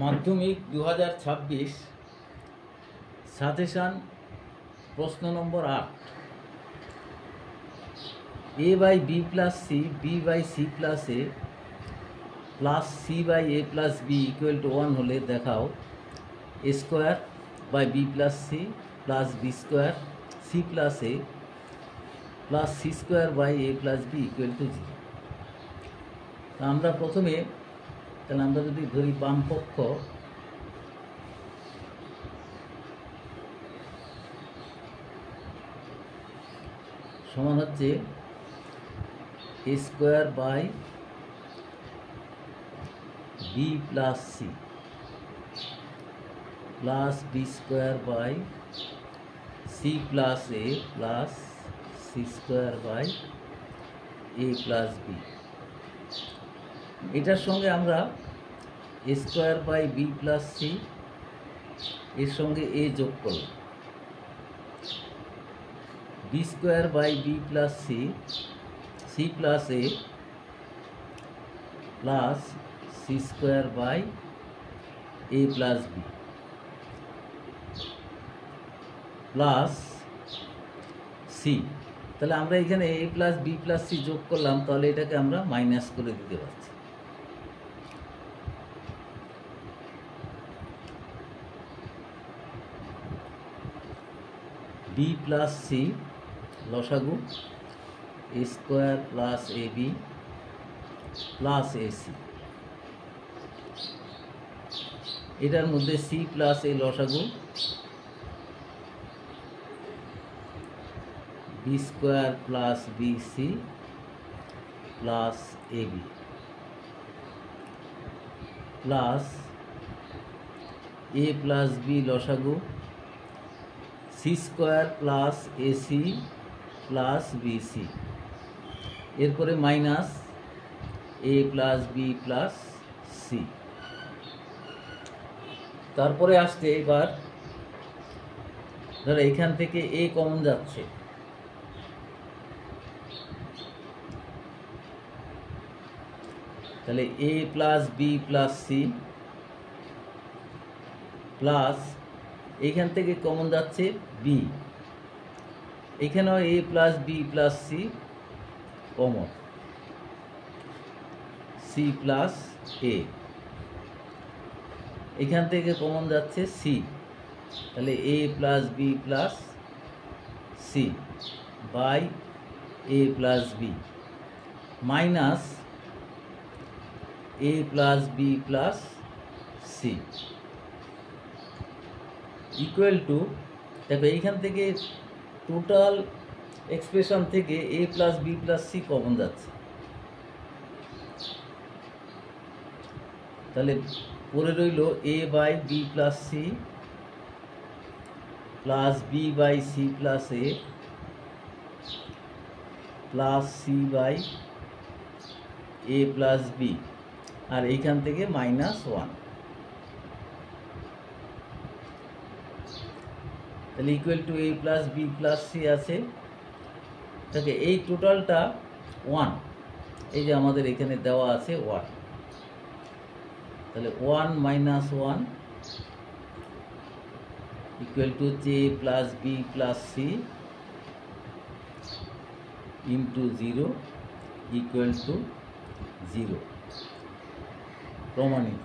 মাধ্যমিক 2026 সাজেশন প্রশ্ন নম্বর 8 a by b plus c b by c plus a plus c by a plus b equal to 1 হলে দেখাও a square by b plus c plus b square c plus a plus c square by a plus b equal to 0। আমরা প্রথমে তাহলে আমরা যদি ধরি বাম পক্ষ সমান হচ্ছে a square by b plus c plus b square by c plus a plus c square by a plus b। এটার সঙ্গে আমরা a square by b plus c এর সঙ্গে a যোগ করলাম, b square by b plus c c plus a plus c square by a plus b plus c। তাহলে আমরা এখানে a plus b plus c যোগ করলাম, তাহলে এটাকে আমরা মাইনাস করে দিতে পারছি। b প্লাস c লসাগু a square plus ab plus ac, এটার মধ্যে c প্লাস a লসাগু b square plus bc plus ab plus a plus b লসাগু c square plus ac plus bc, এরপরে minus a plus b plus c। তারপরে আসছে এবার ধরো এখান থেকে a কমন যাচ্ছে, তাহলে a plus b plus c plus এইখান থেকে কমন যাচ্ছে b, এখানেও a plus b plus c common c plus a, এখান থেকে কমন যাচ্ছে c, তাহলে a plus b plus c by a plus b minus a plus b plus c equal to, দেখো এইখান থেকে টোটাল এক্সপ্রেশন থেকে a plus b plus c common যাচ্ছে, তাহলে পরে রইল a by b plus c plus b by c plus a plus c by a plus b, আর এইখান থেকে মাইনাস 1, তাহলে equal to a plus b plus c আছে। তাকে এই টোটালটা 1, এই যে আমাদের এখানে দেওয়া আছে 1, তাহলে 1 মাইনাস 1 ইকুয়াল টু হচ্ছে a plus b plus c into 0 equal to 0 প্রমাণিত।